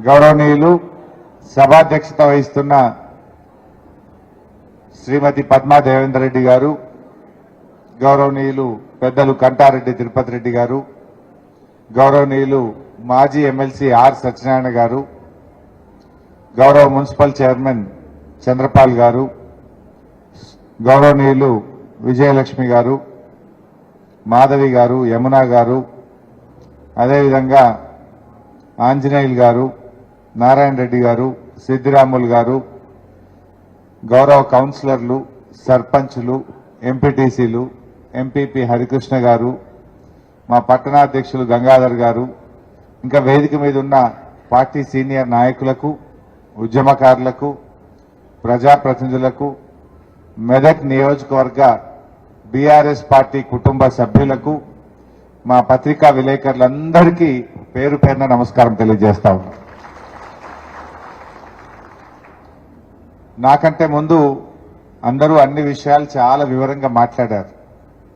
గౌరవనీయులు సభాధ్యక్షత వహిస్తున్న శ్రీమతి పద్మా దేవేందర్ రెడ్డి గారు, గౌరవనీయులు పెద్దలు కంటారెడ్డి తిరుపతి రెడ్డి గారు, గౌరవనీయులు మాజీ ఎమ్మెల్సీ ఆర్ సత్యనారాయణ గారు, గౌరవ మున్సిపల్ చైర్మన్ చంద్రపాల్ గారు, గౌరవనీయులు విజయలక్ష్మి గారు, మాధవి గారు, యమున గారు, అదేవిధంగా ఆంజనేయులు గారు, నారాయణ రెడ్డి గారు, సిద్దిరాములు గారు, గౌరవ కౌన్సిలర్లు, సర్పంచ్లు, ఎంపీటీసీలు, ఎంపీపీ హరికృష్ణ గారు, మా పట్టణాధ్యక్షులు గంగాధర్ గారు, ఇంకా వేదిక మీద ఉన్న పార్టీ సీనియర్ నాయకులకు, ఉద్యమకారులకు, ప్రజాప్రతినిధులకు, మెదక్ నియోజకవర్గ బీఆర్ఎస్ పార్టీ కుటుంబ సభ్యులకు, మా పత్రికా విలేకరులందరికీ పేరు పేరున నమస్కారం తెలియజేస్తా ఉన్నాం. నాకంటే ముందు అందరూ అన్ని విషయాలు చాలా వివరంగా మాట్లాడారు.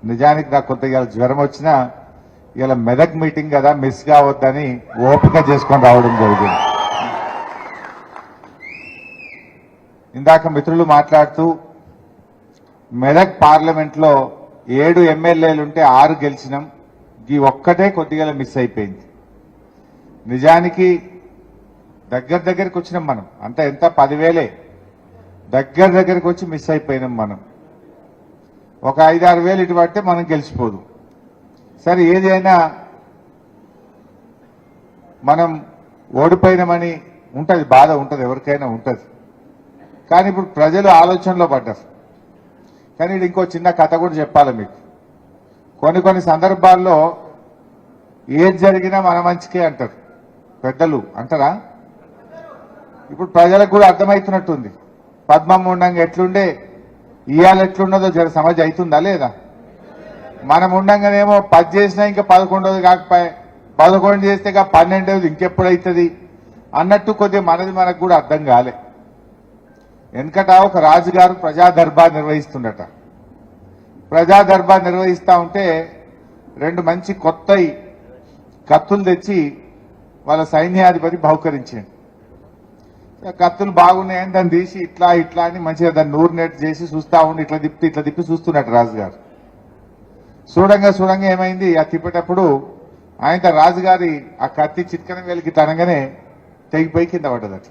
నిజానికి నాకు కొంత ఇవాళ జ్వరం వచ్చినా ఇలా మెదక్ మీటింగ్ కదా మిస్ కావద్దని ఓపిక చేసుకొని రావడం జరిగింది. ఇందాక మిత్రులు మాట్లాడుతూ మెదక్ పార్లమెంట్ లో 7 ఎమ్మెల్యేలుంటే 6 గెలిచినాం, ఈ ఒక్కటే కొద్దిగా మిస్ అయిపోయింది. నిజానికి దగ్గరికి వచ్చినాం మనం, అంత ఎంత 10,000 దగ్గరికి వచ్చి మిస్ అయిపోయినాం మనం. ఒక 5-6 వేలు ఇటు పడితే మనం గెలిచిపోదు. సరే, ఏదైనా మనం ఓడిపోయినామని ఉంటుంది, బాధ ఉంటుంది, ఎవరికైనా ఉంటుంది. కానీ ఇప్పుడు ప్రజలు ఆలోచనలో పడ్డారు. కానీ ఇది ఇంకో చిన్న కథ కూడా చెప్పాలి మీకు. కొన్ని సందర్భాల్లో ఏది జరిగినా మన మంచికే అంటారు పెద్దలు, అంటారా? ఇప్పుడు ప్రజలకు కూడా అర్థమవుతున్నట్టుంది. పద్మం ఉండంగా ఎట్లుండే ఇవాళ ఎట్లున్నదో జర సమజ్ అవుతుందా లేదా? మనం ఉండంగానేమో 10 చేసినా ఇంకా 11வது కాకపోయా, 11 చేస్తే 12வது ఇంకెప్పుడైతుంది అన్నట్టు కొద్దిగా మనకు కూడా అర్థం కాలే. వెనకట ఒక రాజుగారు ప్రజా దర్బార్ నిర్వహిస్తుండట. ప్రజా దర్బార్ నిర్వహిస్తా ఉంటే 2 మంచి కొత్త కత్తులు తెచ్చి వాళ్ళ సైన్యాధిపతి బహుకరించాడు. కత్తులు బాగున్నాయని దాన్ని తీసి ఇట్లా అని మంచిగా దాన్ని నూరు నెట్ చేసి చూస్తా ఉండి ఇట్లా తిప్పి చూస్తున్నట్టు రాజుగారు. చూడంగా ఏమైంది, ఆ తిప్పేటప్పుడు ఆయన రాజుగారి ఆ కత్తి చిట్కన వేలికి తనగానే తెగిపోయి కింద పడ్డదట.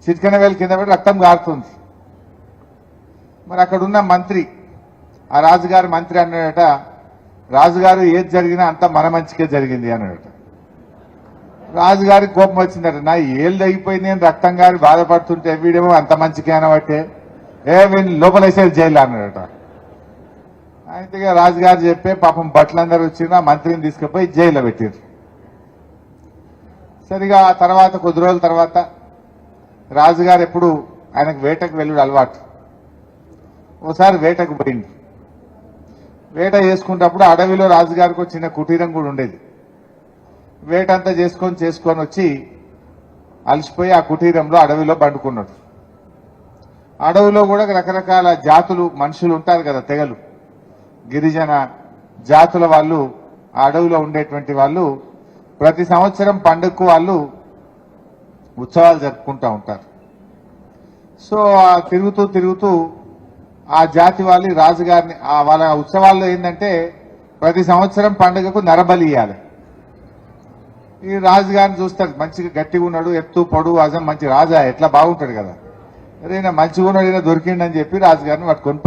చిట్కన వేలు కింద పడి రక్తం గారుతుంది. మరి అక్కడున్న మంత్రి, ఆ రాజుగారి మంత్రి అన్నాడట, రాజుగారు ఏది జరిగినా అంతా మన మంచికే జరిగింది అన్నాడట. రాజుగారికి కోపం వచ్చిందట, నా ఏళ్ళు తెగిపోయింది అని రక్తం గారి బాధపడుతుంటే వీడేమో అంత మంచికే అనబట్టే వీళ్ళు లోపలేసేది జైలు అన్నాడట. అయితే రాజుగారు చెప్పే పాపం బట్టలందరూ వచ్చినా మంత్రిని తీసుకుపోయి జైల్లో పెట్టారు. సరిగా ఆ తర్వాత కొద్ది రోజుల తర్వాత రాజుగారు ఎప్పుడు ఆయనకు వేటకు వెళ్ళుడు అలవాటు. ఓసారి వేటకు పోయింది. వేట చేసుకున్నప్పుడు అడవిలో రాజుగారికి ఒక చిన్న కుటీరం కూడా ఉండేది. వేటంతా చేసుకొని వచ్చి అలసిపోయి ఆ కుటీరంలో అడవిలో పండుకున్నాడు. అడవిలో కూడా రకరకాల జాతులు మనుషులు ఉంటారు కదా, తెగలు, గిరిజన జాతుల వాళ్ళు ఆ అడవిలో ఉండేటువంటి వాళ్ళు ప్రతి సంవత్సరం పండుగకు వాళ్ళు ఉత్సవాలు జరుపుకుంటూ ఉంటారు. సో తిరుగుతూ ఆ జాతి వాళ్ళు రాజుగారిని వాళ్ళ ఉత్సవాల్లో ఏంటంటే ప్రతి సంవత్సరం పండుగకు నరబలి ఇవ్వాలి. ఈ రాజుగారిని చూస్తాడు, మంచిగా గట్టిగా ఉన్నాడు, ఎత్తు పొడుగు అజం మంచి రాజా, ఎట్లా బాగుంటాడు కదా, ఈయన మంచిగా ఉన్నాడు, ఈయన దొరికిండని చెప్పి రాజుగారిని పట్టుకొని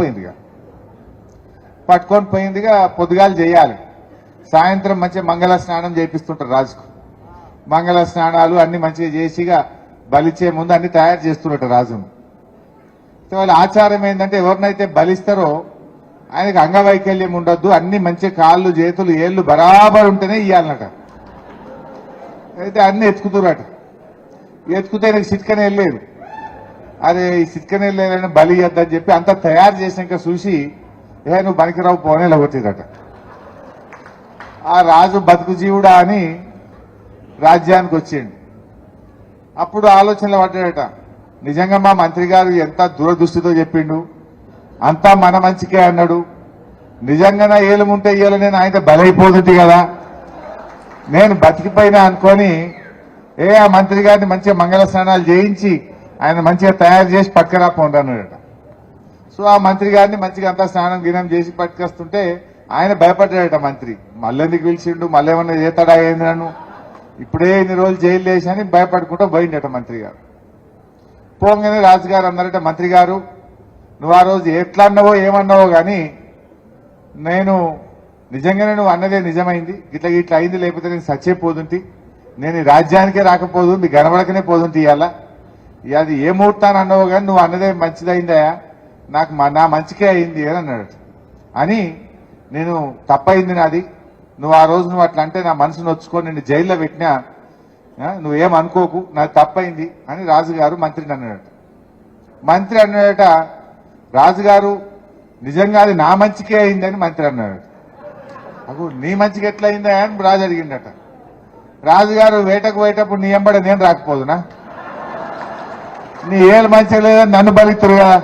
పోయిందిగా. పొద్దుగాలు చేయాలి, సాయంత్రం మంచిగా మంగళ స్నానం చేపిస్తుంటారు రాజుకు. మంగళ స్నానాలు అన్ని మంచిగా చేసిగా బలిచ్చే ముందు అన్ని తయారు చేస్తున్నట్టు రాజును. వాళ్ళ ఆచారం ఏంటంటే ఎవరినైతే బలిస్తారో ఆయనకు అంగవైకల్యం ఉండొద్దు, అన్ని మంచి కాళ్ళు చేతులు ఏళ్ళు బరాబర్ ఉంటేనే ఇయ్యాలన్నట. అయితే అన్ని ఎత్తుకుతున్నట్టు ఎత్తుకుతే ఆయనకు సిట్కనే వెళ్ళలేదు. అరే ఈ సిట్కనే వెళ్ళలేదని బలి ఇద్దని చెప్పి అంతా తయారు చేసినాక చూసి నువ్వు పనికిరావు పోనే కొట్టిరట. ఆ రాజు బతుకు జీవుడా అని రాజ్యానికి వచ్చిండు. అప్పుడు ఆలోచనలు పడ్డాడట, నిజంగా మా మంత్రి గారు ఎంత దూరదృష్టితో చెప్పిండు, అంతా మన మంచికే అన్నాడు, నిజంగా నా ఏలుముంటే ఇయ్యాల నేను ఆయన బలైపోతుంది కదా, నేను బతికిపోయినా అనుకొని ఆ మంత్రి గారిని మంచిగా మంగళ స్నానాలు చేయించి ఆయన మంచిగా తయారు చేసి పట్టుకరా పోండి అన్నాడట. సో ఆ మంత్రి గారిని మంచిగా అంతా స్నానం గినం చేసి పట్టుకొస్తుంటే ఆయన భయపడ్డాడట మంత్రి. మళ్ళెందుకు పిలిచిండు, మళ్ళీ ఏమన్నా చేతాడా ఏంది నన్ను, ఇప్పుడే ఇన్ని రోజులు జైలు వేసి భయపడుకుంటూ పోయిండట మంత్రి గారు. పోగానే రాజుగారు అన్నారట, మంత్రి గారు నువ్వు ఆ రోజు ఎట్లా అన్నావో ఏమన్నావో కానీ నేను నిజంగానే నువ్వు అన్నదే నిజమైంది, ఇట్లా ఇట్లా అయింది, లేకపోతే నేను సచ్చే పోతుంటి, నేను ఈ రాజ్యానికే రాకపోదు, మీ గడవడకనే పోతుంటి. ఇవాళ అది ఏ ముహూర్తాన్ని అన్నావో కానీ నువ్వు అన్నదే మంచిదైందయా, నాకు నా మంచికే అయింది అని అన్నాడు. అని నేను తప్పయింది నాది, నువ్వు ఆ రోజు నువ్వు అట్లా అంటే నా మనసు నొచ్చుకొని నిన్ను జైల్లో పెట్టినా నువ్వేం అనుకోకు, నాది తప్పైంది అని రాజుగారు మంత్రిని అన్నాడట. మంత్రి అన్నాడట, రాజుగారు నిజంగా అది నా మంచికే అయిందని మంత్రి అన్నాడు. అగు నీ మంచికి ఎట్లా అయిందా అని రాజు అడిగిండట. రాజుగారు వేటకు పోయేటప్పుడు నీ ఎంబడ నేను రాకపోదునా, నీ ఏళ్ళు మంచిగా లేదని నన్ను బలితురు కదా,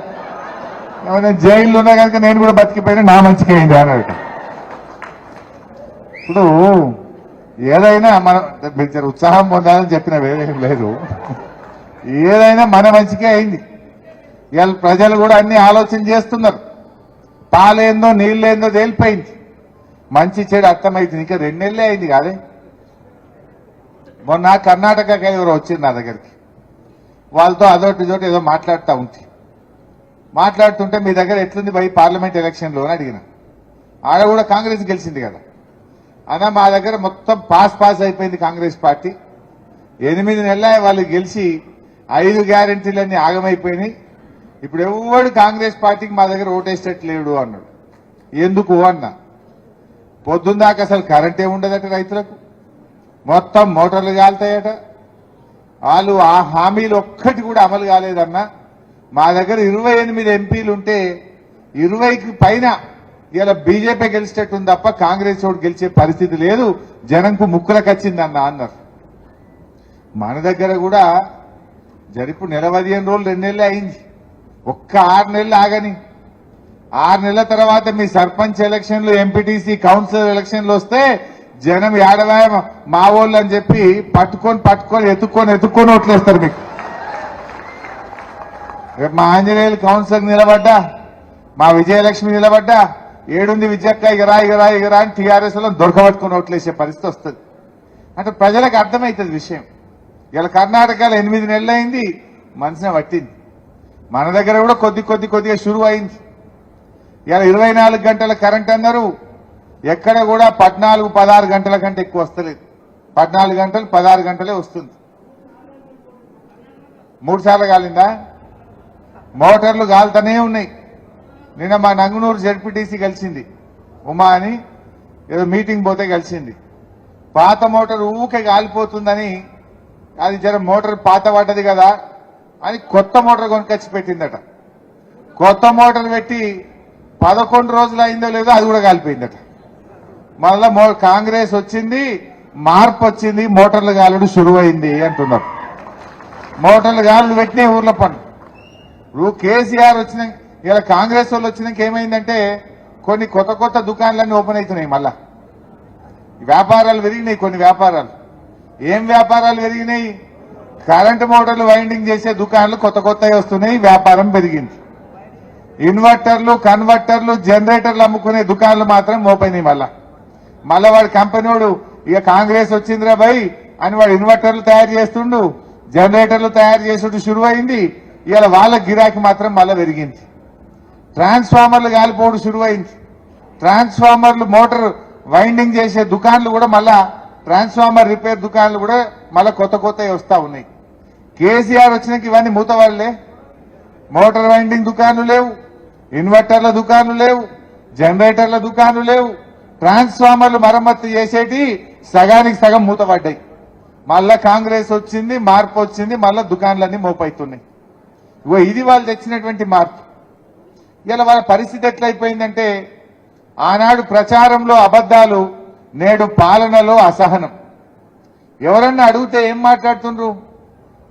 నేను జైల్లో ఉన్నా కనుక నేను కూడా బతికిపోయినా నా మంచిగా అయింది అన్నాడు. ఇప్పుడు ఏదైనా మనం మీరు ఉత్సాహం పొందాలని చెప్పిన వేరేం లేదు, ఏదైనా మన మంచికే అయింది. ఇవాళ ప్రజలు కూడా అన్ని ఆలోచన చేస్తున్నారు, పాలేందో నీళ్ళేందో తేలిపోయింది, మంచి చెడు అర్థమైంది. ఇంకా 2 నెలలే అయింది కాదే. మొన్న కర్ణాటకకి ఎవరు వచ్చింది నా దగ్గరికి, వాళ్ళతో అదొకటి ఇదొకటి ఏదో మాట్లాడుతూ ఉంది. మాట్లాడుతుంటే మీ దగ్గర ఎట్లుంది పోయి పార్లమెంట్ ఎలక్షన్లో అని అడిగిన. ఆడ కూడా కాంగ్రెస్ గెలిచింది కదా అన్న, మా దగ్గర మొత్తం పాస్ అయిపోయింది కాంగ్రెస్ పార్టీ. 8 నెలల వాళ్ళు గెలిచి 5 గ్యారెంటీలన్నీ ఆగమైపోయినాయి. ఇప్పుడు ఎవడు కాంగ్రెస్ పార్టీకి మా దగ్గర ఓటేసేటట్లేడు అన్నాడు. ఎందుకు అన్నా, పొద్దుందాకా అసలు కరెంటే ఉండదట, రైతులకు మొత్తం మోటార్లు కాలుతాయట, వాళ్ళు ఆ హామీలు ఒక్కటి కూడా అమలు కాలేదన్నా. మా దగ్గర 28 ఎంపీలు ఉంటే 20కి పైన ఇలా బీజేపీ గెలిచేటట్టుంది తప్ప కాంగ్రెస్ ఓటు గెలిచే పరిస్థితి లేదు, జనంకు ముక్కులకు వచ్చిందన్న అన్నారు. మన దగ్గర కూడా జరిపు 15 రోజులు 2 నెలలే అయింది, ఒక్క 6 నెలలు ఆగని. 6 నెలల తర్వాత మీ సర్పంచ్ ఎలక్షన్లు, ఎంపీటీసీ, కౌన్సిలర్ ఎలక్షన్లు వస్తే జనం ఏడవాయ మా వాళ్ళు అని చెప్పి పట్టుకొని ఎత్తుక్కొని ఓట్లేస్తారు మీకు. రేపు మా ఆంజనేయులు కౌన్సిలర్ నిలబడ్డా, మా విజయలక్ష్మి నిలబడ్డా, ఏడుంది విజయక్క ఇగరా అని టీఆర్ఎస్ లో దొరకబట్టుకుని ఓట్లేసే పరిస్థితి వస్తుంది. అంటే ప్రజలకు అర్థమవుతుంది విషయం. ఇలా కర్ణాటకలో 8 నెలలు అయింది, మనసునే పట్టింది. మన దగ్గర కూడా కొద్దిగా షురు అయింది. ఇలా 24 గంటల కరెంట్ అన్నారు, ఎక్కడ కూడా 14-16 గంటల కంటే ఎక్కువ వస్తలేదు. 14 గంటలు 16 గంటలే వస్తుంది. 3 సార్లు కాలిందా? మోటార్లు కాలుతూనే ఉన్నాయి. నిన్న మా నంగునూరు జెడ్పీటీసీ కలిసింది, ఉమా అని, ఏదో మీటింగ్ పోతే కలిసింది. పాత మోటార్ ఊకే కాలిపోతుందని, అది జర మోటార్ పాత పడ్డది కదా అని కొత్త మోటార్ కొనుకొచ్చి పెట్టిందట. కొత్త మోటార్ పెట్టి 11 రోజులు అయిందో లేదో అది కూడా కాలిపోయిందట. మళ్ళా కాంగ్రెస్ వచ్చింది, మార్పు వచ్చింది, మోటార్లు గాలుడు శురువైంది అంటున్నారు. మోటార్లు గాలుడు పెట్టినే ఊర్ల పని. ఇప్పుడు కేసీఆర్ వచ్చిన, ఇలా కాంగ్రెస్ వాళ్ళు వచ్చినాక ఏమైందంటే కొన్ని కొత్త దుకాణాలన్నీ ఓపెన్ అవుతున్నాయి. మళ్ళా వ్యాపారాలు పెరిగినాయి. కొన్ని వ్యాపారాలు, ఏం వ్యాపారాలు పెరిగినాయి? కరెంటు మోటార్లు వైండింగ్ చేసే దుకాణాలు కొత్తగా వస్తున్నాయి, వ్యాపారం పెరిగింది. ఇన్వర్టర్లు, కన్వర్టర్లు, జనరేటర్లు అమ్ముకునే దుకాణాలు మాత్రం మోపోయినాయి. మళ్ళా వాడు కంపెనీ వాడు ఇక కాంగ్రెస్ వచ్చిందిరా భయ్ అని వాడు ఇన్వర్టర్లు తయారు చేస్తుండు, జనరేటర్లు తయారు చేసుడు శురువైంది. ఇవాళ వాళ్ళ గిరాకీ మాత్రం మళ్ళా పెరిగింది. ట్రాన్స్ఫార్మర్లు కాలిపోవడం శురువైంది. ట్రాన్స్ఫార్మర్లు మోటార్ వైండింగ్ చేసే దుకాణాలు కూడా మళ్ళా, ట్రాన్స్ఫార్మర్ రిపేర్ దుకాణాలు కూడా మళ్ళా కొత్తవి వస్తా ఉన్నాయి. కేసీఆర్ వచ్చినాక ఇవన్నీ మూతవాళ్లే. మోటార్ వైండింగ్ దుకాణాలు లేవు, ఇన్వర్టర్ల దుకాణాలు లేవు, జనరేటర్ల దుకాణాలు లేవు, ట్రాన్స్ఫార్మర్లు మరమ్మతు చేసేటి సగానికి సగం మూతపడ్డాయి. మళ్ళా కాంగ్రెస్ వచ్చింది, మార్పు వచ్చింది, మళ్ళా దుకాణాలన్నీ మోపైతున్నాయి. ఇది వాళ్ళు తెచ్చినటువంటి మార్పు. ఇలా వాళ్ళ పరిస్థితి ఎట్లయిపోయిందంటే, ఆనాడు ప్రచారంలో అబద్దాలు, నేడు పాలనలో అసహనం. ఎవరన్నా అడిగితే ఏం మాట్లాడుతుండ్రు?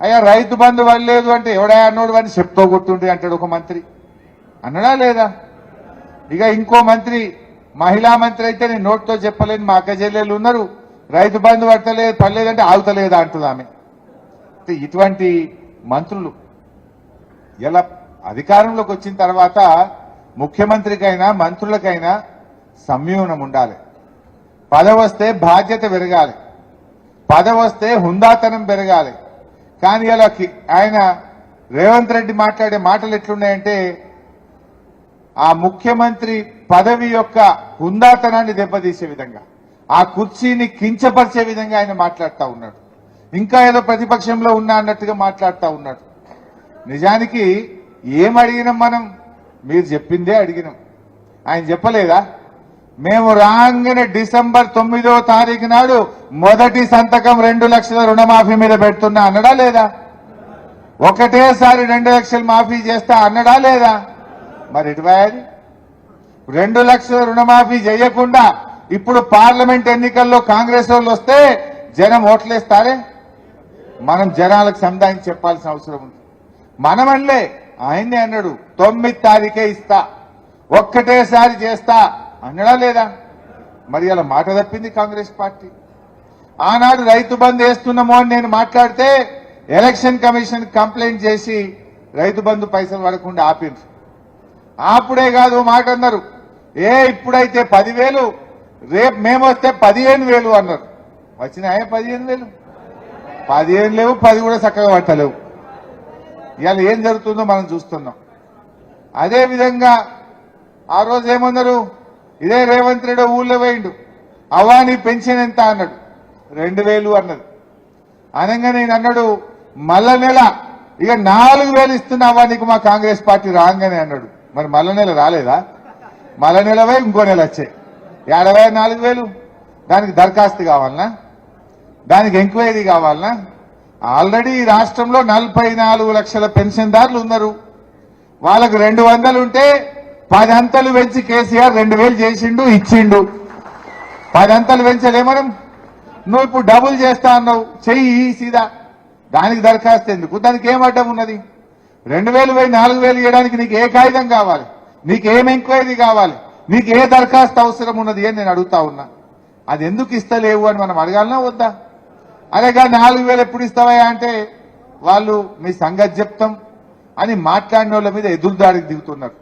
అయ్యా రైతు బంధు వల్లేదు అంటే ఎవడా అన్నోడు అని చెప్తూ కొట్టుండ్రి అంటాడు ఒక మంత్రి. అన్నడా లేదా? ఇక ఇంకో మంత్రి, మహిళా మంత్రి అయితే నేను నోట్తో చెప్పలేని మా అక్క చెల్లెళ్ళు ఉన్నారు, రైతు బంధు పడలేదంటే ఆగుతలేదా అంటుంది ఆమె. ఇటువంటి మంత్రులు ఇలా అధికారంలోకి వచ్చిన తర్వాత ముఖ్యమంత్రికైనా మంత్రులకైనా సంయమనం ఉండాలి. పదవి వస్తే బాధ్యత పెరగాలి, పదవి వస్తే హుందాతనం పెరగాలి. కానీ ఇలా ఆయన రేవంత్ రెడ్డి మాట్లాడే మాటలు ఎట్లున్నాయంటే ఆ ముఖ్యమంత్రి పదవి యొక్క హుందాతనాన్ని దెబ్బతీసే విధంగా, ఆ కుర్చీని కించపరిచే విధంగా ఆయన మాట్లాడుతూ ఉన్నాడు. ఇంకా ఏదో ప్రతిపక్షంలో ఉన్నా అన్నట్టుగా మాట్లాడుతూ ఉన్నాడు. నిజానికి ఏం అడిగినాం మనం? మీరు చెప్పిందే అడిగినాం. ఆయన చెప్పలేదా? మేము రాగానే డిసెంబర్ 9వ తారీఖు నాడు మొదటి సంతకం 2 లక్షల రుణమాఫీ మీద పెడుతున్నా అన్నడా లేదా? ఒకటేసారి 2 లక్షలు మాఫీ చేస్తా అన్నడా లేదా? మరి ఎటువైంది? 2 లక్షల రుణమాఫీ చేయకుండా ఇప్పుడు పార్లమెంట్ ఎన్నికల్లో కాంగ్రెస్ వాళ్ళు వస్తే జనం ఓట్లేస్తారే? మనం జనాలకు సంధానం చెప్పాల్సిన అవసరం ఉంది. మనమల్లే ఆయన్నే అన్నాడు 9 తారీఖే ఇస్తా, ఒక్కటేసారి చేస్తా అన్నడా లేదా? మరి అలా మాట తప్పింది కాంగ్రెస్ పార్టీ. ఆనాడు రైతు బంధు వేస్తున్నామో అని నేను మాట్లాడితే ఎలక్షన్ కమిషన్ కంప్లైంట్ చేసి రైతు బంధు పైసలు పడకుండా ఆపిండ్రు. అప్పుడే కాదు మాట అన్నారు, ఇప్పుడైతే 10,000, రేపు మేము వస్తే 15,000 అన్నారు. వచ్చినాయే 15,000? 15 లేవు, 10 కూడా చక్కగా పట్టలేవు. ఇవాళ ఏం జరుగుతుందో మనం చూస్తున్నాం. అదే విధంగా ఆ రోజు ఏమన్నారు, ఇదే రేవంత్ రెడ్డి ఊళ్ళో పోయిండు, అవ్వా నీ పెన్షన్ ఎంత అన్నాడు, 2,000 అన్నది. అనగా నేను అన్నాడు మళ్ళా నెల ఇక 4,000 ఇస్తున్నా అవ్వా నీకు మా కాంగ్రెస్ పార్టీ రాగానే అన్నాడు. మరి మళ్ళా నెల రాలేదా? మళ్ళా నెల పోయి ఇంకో నెల వచ్చాయి. 4,000. దానికి దరఖాస్తు కావాలనా? దానికి ఎంక్వైరీ కావాలనా? ఆల్రెడీ ఈ రాష్ట్రంలో 44 లక్షల పెన్షన్దారులు ఉన్నారు. వాళ్ళకు 200 ఉంటే 10 అంతలు పెంచి కేసీఆర్ 2,000 చేసిండు, ఇచ్చిండు. 10 అంతలు పెంచలే మనం? నువ్వు ఇప్పుడు డబుల్ చేస్తా అన్నావు, చెయ్యి సీదా. దానికి దరఖాస్తు ఎందుకు? దానికి ఏం అడ్డం ఉన్నది? 2,000 పోయి 4,000 ఇవ్వడానికి నీకు ఏ కాగితం కావాలి? నీకు ఏం ఎంక్వైరీ కావాలి? నీకు ఏ దరఖాస్తు అవసరం ఉన్నది అని నేను అడుగుతా ఉన్నా. అది ఎందుకు ఇస్తలేవు అని మనం అడగాలనా వద్దా? అలాగా 4,000 ఎప్పుడు ఇస్తావా అంటే వాళ్ళు మీ సంగతి చెప్తాం అని మాట్లాడిన వాళ్ళ మీద ఎదురుదాడికి దిగుతున్నారు.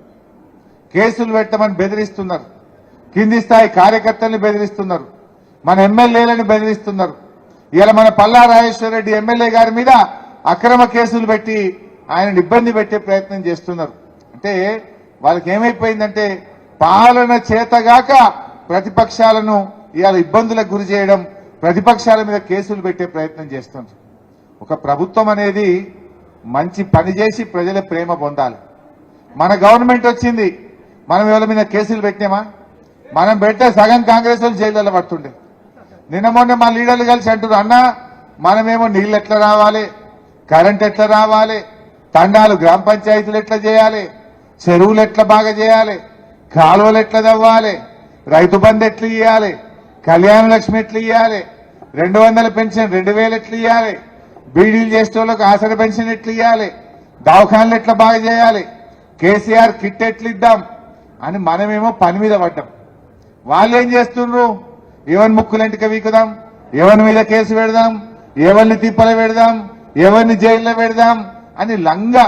కేసులు పెట్టమని బెదిరిస్తున్నారు, కింది స్థాయి కార్యకర్తల్ని బెదిరిస్తున్నారు, మన ఎమ్మెల్యేలను బెదిరిస్తున్నారు. ఇలా మన పల్లా రాజేశ్వర రెడ్డి ఎమ్మెల్యే గారి మీద అక్రమ కేసులు పెట్టి ఆయనను ఇబ్బంది పెట్టే ప్రయత్నం చేస్తున్నారు. అంటే వాళ్ళకి ఏమైపోయిందంటే పాలన చేతగాక ప్రతిపక్షాలను ఇవాళ ఇబ్బందులకు గురి చేయడం, ప్రతిపక్షాల మీద కేసులు పెట్టే ప్రయత్నం చేస్తున్నారు. ఒక ప్రభుత్వం అనేది మంచి పని చేసి ప్రజల ప్రేమ పొందాలి. మన గవర్నమెంట్ వచ్చింది, మనం ఎవరి మీద కేసులు పెట్టినామా? మనం పెడితే సగం కాంగ్రెస్ వాళ్ళు జైల్లో పడుతుండే. నిన్న మొన్న మా లీడర్లు కలిసి అంటున్నారు, అన్నా మనమేమో నీళ్ళు ఎట్లా రావాలి, కరెంట్ ఎట్లా రావాలి, తండాలు గ్రామ పంచాయతీలు ఎట్లా చేయాలి, చెరువులు ఎట్లా బాగా చేయాలి, కాలువలు ఎట్లా తవ్వాలి, రైతు బంధు ఎట్లా ఇవ్వాలి, కళ్యాణ లక్ష్మి ఎట్లా ఇవ్వాలి, 200 పెన్షన్ 2,000 ఎట్లా ఇవ్వాలి, బీడీలు చేసే వాళ్ళకు ఆసర పెన్షన్ ఎట్లా ఇవ్వాలి, దవాఖానలు ఎట్లా బాగా చేయాలి, కేసీఆర్ కిట్ ఎట్లా ఇద్దాం అని మనమేమో పని మీద పడ్డాం. వాళ్ళు ఏం చేస్తున్నారు? ఎవరిని ముక్కులంటిక వీకుదాం, ఎవరి మీద కేసు పెడదాం, ఎవరిని తిప్పల పెడదాం, ఎవరిని జైల్లో పెడదాం అని లంగా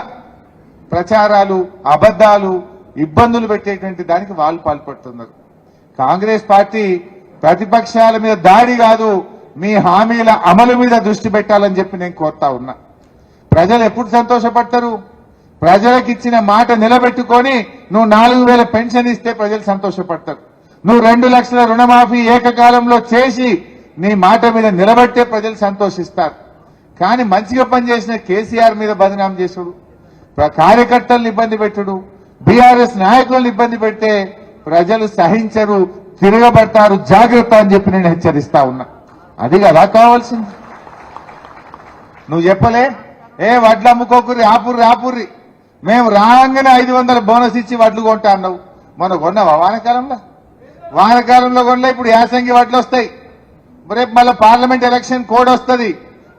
ప్రచారాలు, అబద్దాలు, ఇబ్బందులు పెట్టేటువంటి దానికి వాళ్ళు పాల్పడుతున్నారు. కాంగ్రెస్ పార్టీ ప్రతిపక్షాల మీద దాడి కాదు, మీ హామీల అమలు మీద దృష్టి పెట్టాలని చెప్పి నేను కోరుతా ఉన్నా. ప్రజలు ఎప్పుడు సంతోషపడతారు? ప్రజలకు ఇచ్చిన మాట నిలబెట్టుకొని నువ్వు 4,000 పెన్షన్ ఇస్తే ప్రజలు సంతోషపడతారు. నువ్వు 2 లక్షల రుణమాఫీ ఏకకాలంలో చేసి నీ మాట మీద నిలబెట్టే ప్రజలు సంతోషిస్తారు. కానీ మంచిగా పనిచేసిన కేసీఆర్ మీద బదనాం చేసుడు, కార్యకర్తలను ఇబ్బంది పెట్టుడు, బీఆర్ఎస్ నాయకులను ఇబ్బంది పెడితే ప్రజలు సహించరు, తిరగబడతారు. జాగ్రత్త అని చెప్పి నేను హెచ్చరిస్తా ఉన్నా. అది కదా కావాల్సింది. నువ్వు చెప్పలే, వడ్లు అమ్ముకోకుర్రి, ఆపుర్రి, మేము రాగానే 500 బోనస్ ఇచ్చి వడ్లు కొంటా అన్నావు. మొన్న కొన్నావా? వానకాలంలో కొనలే. ఇప్పుడు యాసంగి వడ్లు వస్తాయి. రేపు మళ్ళీ పార్లమెంట్ ఎలక్షన్ కోడ్ వస్తుంది.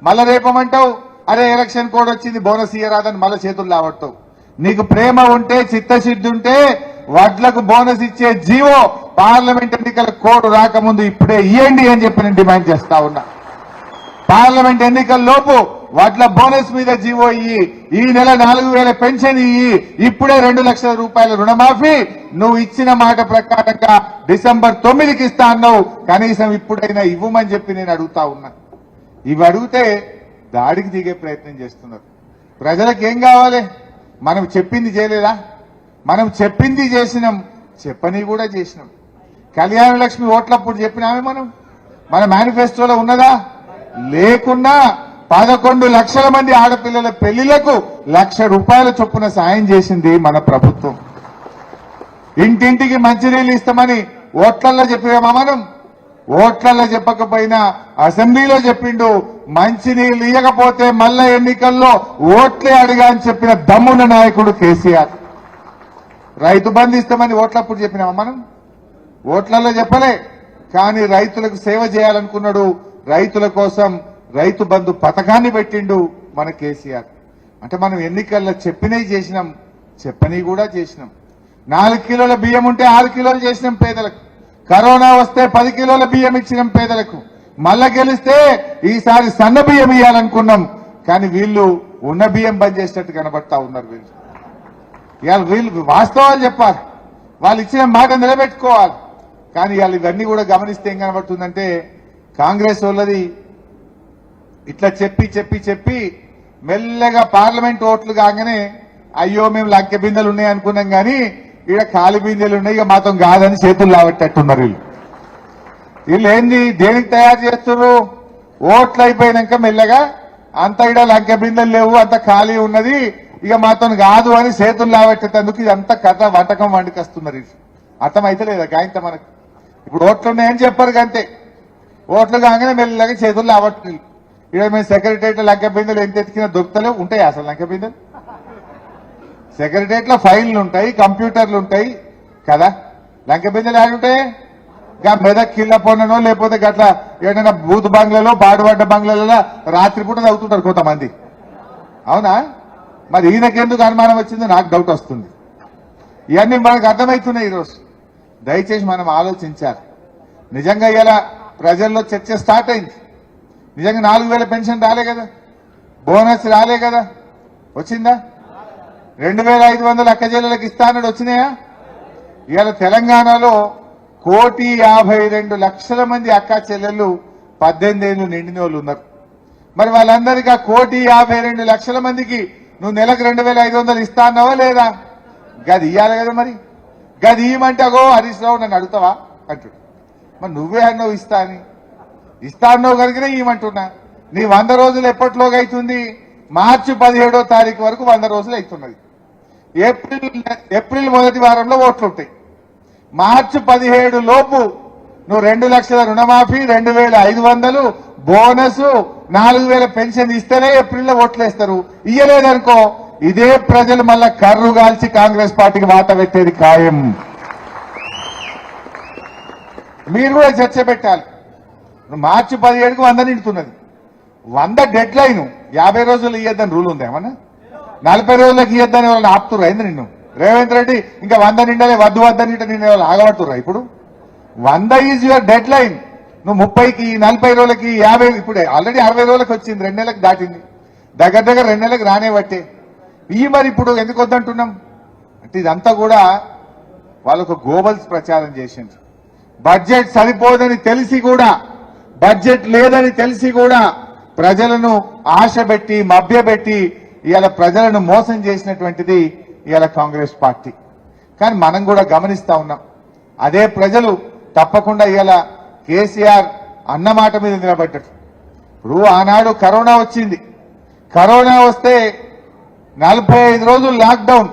మళ్ళీ రేపమంటావు అరే ఎలక్షన్ కోడ్ వచ్చింది బోనస్ ఇయ్యరాదని మళ్ళీ చేతులు లావడతావు. నీకు ప్రేమ ఉంటే, చిత్తశుద్ధి ఉంటే వడ్లకు బోనస్ ఇచ్చే జీవో పార్లమెంట్ ఎన్నికల కోడ్ రాకముందు ఇప్పుడే ఇవ్వండి అని చెప్పి నేను డిమాండ్ చేస్తా ఉన్నా. పార్లమెంట్ ఎన్నికల లోపు వడ్ల బోనస్ మీద జీవో ఇయ్యి, ఈ నెల 4,000 పెన్షన్ ఇయ్యి, ఇప్పుడే 2 లక్షల రూపాయల రుణమాఫీ, నువ్వు ఇచ్చిన మాట ప్రకారంగా డిసెంబర్ 9కి ఇస్తా అన్నావు, కనీసం ఇప్పుడైనా ఇవ్వమని చెప్పి నేను అడుగుతా ఉన్నా. ఇవి అడిగితే దాడికి దిగే ప్రయత్నం చేస్తున్నారు. ప్రజలకు ఏం కావాలి? మనం చెప్పింది చేయలేదా? మనం చెప్పింది చేసినాం, చెప్పని కూడా చేసినాం. కళ్యాణ లక్ష్మి ఓట్లప్పుడు చెప్పినామే మన మేనిఫెస్టోలో ఉన్నదా? లేకున్నా 11 లక్షల మంది ఆడపిల్లల పెళ్లిళ్లకు ₹1,00,000 చొప్పున సాయం చేసింది మన ప్రభుత్వం. ఇంటింటికి మంచినీళ్ళు ఇస్తామని ఓట్లల్లో చెప్పినామా ఓట్లల్లో చెప్పకపోయినా అసెంబ్లీలో చెప్పిండు. మంచినీళ్ళు ఇవ్వకపోతే మళ్ళా ఎన్నికల్లో ఓట్లే అడిగా అని చెప్పిన దమ్మున్న నాయకుడు కేసీఆర్. రైతు బంధు ఇస్తామని ఓట్లప్పుడు చెప్పినామా ఓట్లలో చెప్పలే. కానీ రైతులకు సేవ చేయాలనుకున్నాడు. రైతుల కోసం రైతు బంధు పథకాన్ని పెట్టిండు మన కేసీఆర్. అంటే మనం ఎన్నికల్లో చెప్పినవి చేసినాం, చెప్పని కూడా చేసినాం. 4 కిలోల బియ్యం ఉంటే 6 కిలోలు చేసినాం పేదలకు. కరోనా వస్తే 10 కిలోల బియ్యం ఇచ్చినాం పేదలకు. మళ్ళా గెలిస్తే ఈసారి సన్న బియ్యం ఇవ్వాలనుకున్నాం. కానీ వీళ్ళు ఉన్న బియ్యం బంద్ చేసినట్టు కనబడతా ఉన్నారు. వీళ్ళు వాస్తవాలు చెప్పాలి, వాళ్ళు ఇచ్చిన మాట నిలబెట్టుకోవాలి. కానీ వాళ్ళు ఇవన్నీ కూడా గమనిస్తే ఏం కనబడుతుందంటే కాంగ్రెస్ వాళ్ళది ఇట్లా చెప్పి చెప్పి చెప్పి మెల్లగా పార్లమెంట్ ఓట్లు కాగానే అయ్యో మేము లంకె బిందెలు ఉన్నాయి అనుకున్నాం, కానీ ఈడ ఖాళీ బిందెలు ఉన్నాయి, ఇక మాత్రం కాదని చేతులు లావట్టేట్టున్నారు. వీళ్ళు ఏంది దేనికి తయారు చేస్తున్నారు? ఓట్లు అయిపోయినాక మెల్లగా అంత ఈడ లంకె బిందెలు లేవు, అంత ఖాళీ ఉన్నది, ఇక మాత్రం కాదు అని చేతులు లావట్టేందుకు ఇదంతా కథ వంటకం వండుకొస్తున్నారు. అర్థమైతే లేదా గాయంత మనకు? ఇప్పుడు ఓట్లు ఉన్నాయని చెప్పారు అంతే. ఓట్లు కాగానే మెల్లగా చేతులు లావట్లేదు. ఇక్కడ మేము సెక్రటరియట్ లంకె బిందెలు ఎంత ఎత్తికినా దొరుకుతలేవు. ఉంటాయి అసలు లంకె బిందెలు? సెక్రటరియట్ లో ఫైళ్లు ఉంటాయి, కంప్యూటర్లు ఉంటాయి కదా. లంకె బిందెలు ఆడుంటాయి మెదక్ కిల్ల పొన్ననో లేకపోతే గట్లా ఏదైనా బూత్ బంగ్లాలో బాడుపడ్డ బంగ్లాలలో రాత్రిపూట చదువుతుంటారు కొంతమంది. అవునా? మరి ఈయనకెందుకు అనుమానం వచ్చిందో నాకు డౌట్ వస్తుంది. ఇవన్నీ మనకు అర్థమవుతున్నాయి ఈరోజు. దయచేసి మనం ఆలోచించాలి. నిజంగా ఇలా ప్రజల్లో చర్చ స్టార్ట్ అయింది. నిజంగా 4,000 పెన్షన్ రాలే కదా, బోనస్ రాలే కదా, వచ్చిందా? 2,500 అక్క చెల్లెలకు ఇస్తానని వచ్చినాయా? ఇవాళ తెలంగాణలో 1,52,00,000 మంది అక్క చెల్లెళ్ళు 18 ఏళ్లు నిండిన వాళ్ళు ఉన్నారు. మరి వాళ్ళందరికీ 1,52,00,000 మందికి నువ్వు నెలకు 2,500 ఇస్తా అన్నావా లేదా? గది ఇయ్యాలి కదా. మరి గది ఇయ్యమంటే అగో హరీష్ రావు నన్ను అడుగుతావా అంటుడు. మరి నువ్వే అన్నావు ఇస్తా అన్నావు కనుకనే ఇవ్వమంటున్నా. నీ 100 రోజులు ఎప్పటిలోగా అవుతుంది? మార్చి 17వ తారీఖు వరకు 100 రోజులు అవుతున్నది. ఏప్రిల్ మొదటి వారంలో ఓట్లు ఉంటాయి. మార్చి 17 లోపు నువ్వు 2 లక్షల రుణమాఫీ, 2,500 బోనస్, 4,000 పెన్షన్ ఇస్తేనే ఏప్రిల్లో ఓట్లేస్తారు. ఇయ్యలేదనుకో ఇదే ప్రజలు మళ్ళా కర్రు గాల్చి కాంగ్రెస్ పార్టీకి వాత పెట్టేది ఖాయం. మీరు కూడా చర్చ పెట్టాలి. మార్చి 17కు 100 నిండుతున్నది. 100 డెడ్ లైన్. 50 రోజులు ఇయ్యద్దని రూల్ ఉంది ఏమన్నా? 40 రోజులకు ఇయ్యద్దని వాళ్ళని ఆపుతుర్రా అయింది నిన్ను? రేవంత్ రెడ్డి ఇంకా 100 నిండలే వద్దని నిండే వాళ్ళు ఆగబడుతుర్రా? ఇప్పుడు 100 ఈజ్ యువర్ డెడ్ లైన్. నువ్వు 30కి 40 రోజులకి 50, ఇప్పుడే ఆల్రెడీ 60 రోజులకు వచ్చింది, 2 నెలలకు దాటింది, దగ్గర 2 నెలలకు రానే బట్టే ఇవి. మరి ఇప్పుడు ఎందుకు వద్దంటున్నాం అంటే ఇదంతా కూడా వాళ్ళకు గోబల్స్ ప్రచారం చేసింది. బడ్జెట్ సరిపోదని తెలిసి కూడా, బడ్జెట్ లేదని తెలిసి కూడా ప్రజలను ఆశపెట్టి మభ్యపెట్టి ఇవాళ ప్రజలను మోసం చేసినటువంటిది ఇవాళ కాంగ్రెస్ పార్టీ. కానీ మనం కూడా గమనిస్తా ఉన్నాం. అదే ప్రజలు తప్పకుండా ఇవాళ కేసీఆర్ అన్నమాట మీద నిలబడ్డారు. ఇప్పుడు ఆనాడు కరోనా వచ్చింది. కరోనా వస్తే 45 రోజులు లాక్డౌన్,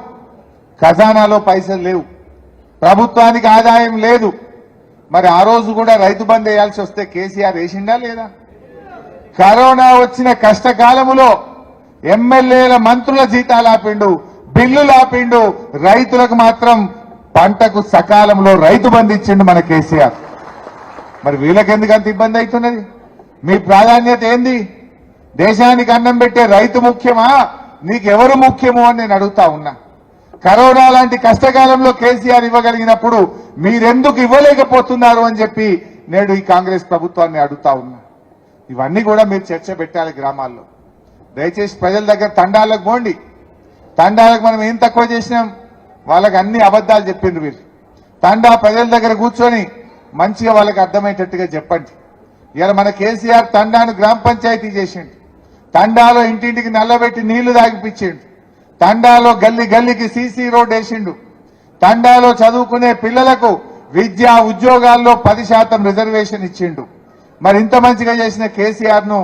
ఖజానాలో పైసలు లేవు, ప్రభుత్వానికి ఆదాయం లేదు. మరి ఆ రోజు కూడా రైతు బంద్ వేయాల్సి వస్తే కేసీఆర్ వేసిండా లేదా? కరోనా వచ్చిన కష్టకాలములో ఎమ్మెల్యేల మంత్రుల జీతాలు ఆపిండు, బిల్లులు ఆపిండు, రైతులకు మాత్రం పంటకు సకాలంలో రైతు బంద్ ఇచ్చిండు మన కేసీఆర్. మరి వీళ్ళకెందుకు అంత ఇబ్బంది అవుతున్నది? మీ ప్రాధాన్యత ఏంది? దేశానికి అన్నం పెట్టే రైతు ముఖ్యమా, నీకెవరు ముఖ్యమో అని నేను అడుగుతా ఉన్నా. కరోనా లాంటి కష్టకాలంలో కేసీఆర్ ఇవ్వగలిగినప్పుడు మీరెందుకు ఇవ్వలేకపోతున్నారు అని చెప్పి నేడు ఈ కాంగ్రెస్ ప్రభుత్వాన్ని అడుగుతా ఉన్నా. ఇవన్నీ కూడా మీరు చర్చ పెట్టాలి గ్రామాల్లో. దయచేసి ప్రజల దగ్గర తండాలకు పోండి. తండాలకు మనం ఏం తక్కువ చేసినాం, వాళ్ళకి అన్ని అబద్ధాలు చెప్పిండ్రు వీళ్ళు. తండా ప్రజల దగ్గర కూర్చొని మంచిగా వాళ్ళకి అర్థమయ్యేటట్టుగా చెప్పండి. ఇలా మన కేసీఆర్ తండాను గ్రామ పంచాయతీ చేసిండు. తండాలో ఇంటింటికి నల్లబెట్టి నీళ్లు తాగిపించిండు. తండాలో గల్లీ గల్లీకి సీసీ రోడ్ వేసిండు. తండాలో చదువుకునే పిల్లలకు విద్యా ఉద్యోగాల్లో 10% రిజర్వేషన్ ఇచ్చిండు. మరి ఇంత మంచిగా చేసిన కేసీఆర్ ను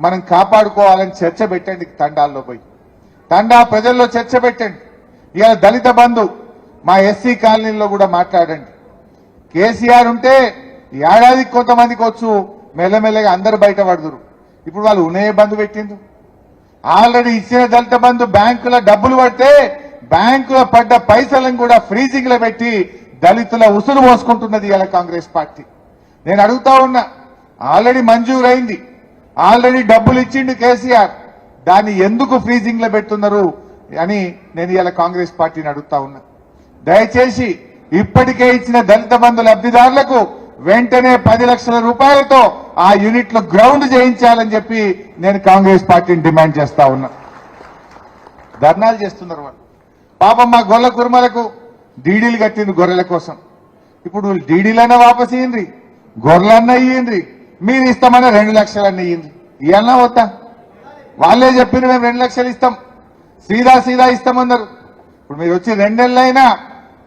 మనం కాపాడుకోవాలని చర్చ పెట్టండి. తండాల్లో పోయి తండా ప్రజల్లో చర్చ పెట్టండి. ఇవాళ దళిత బంధు మా ఎస్సీ కాలనీలో కూడా మాట్లాడండి. కేసీఆర్ ఉంటే ఏడాదికి కొంతమందికి వచ్చు, మెల్లమెల్లగా అందరు బయట పడుదురు. ఇప్పుడు వాళ్ళు ఉన్నే బంధు పెట్టిండు. ఆల్రెడీ ఇచ్చిన దళిత బంధు బ్యాంకుల డబ్బులు పడితే బ్యాంకులో పడ్డ పైసలను కూడా ఫ్రీజింగ్ లో పెట్టి దళితుల ఉసురు పోసుకుంటున్నది ఇలా కాంగ్రెస్ పార్టీ. నేను అడుగుతా ఉన్నా, ఆల్రెడీ మంజూరైంది, ఆల్రెడీ డబ్బులు ఇచ్చిండు కేసీఆర్, దాన్ని ఎందుకు ఫ్రీజింగ్ లో పెడుతున్నారు అని నేను ఇలా కాంగ్రెస్ పార్టీని అడుగుతా ఉన్నా. దయచేసి ఇప్పటికే ఇచ్చిన దళిత బంధు లబ్ధిదారులకు వెంటనే 10 లక్షల రూపాయలతో ఆ యూనిట్లు గ్రౌండ్ చేయించాలని చెప్పి నేను కాంగ్రెస్ పార్టీని డిమాండ్ చేస్తా ఉన్నా. ధర్నాలు చేస్తున్నారు వాళ్ళు. పాపం మా గొల్ల కుర్మలకు డీడీలు కట్టింది గొర్రెల కోసం. ఇప్పుడు డీడీలన్నా వాపస్ ఇయ్యండి, గొర్రెలన్నా ఇయ్యండి, మీరు ఇస్తామన్నా 2 లక్షలన్నా ఇయ్యండి. ఇవన్నా వద్దా? వాళ్ళే చెప్పిన మేము 2 లక్షలు ఇస్తాం, సీదా ఇస్తామన్నారు. ఇప్పుడు మీరు వచ్చి 2 నెలలైనా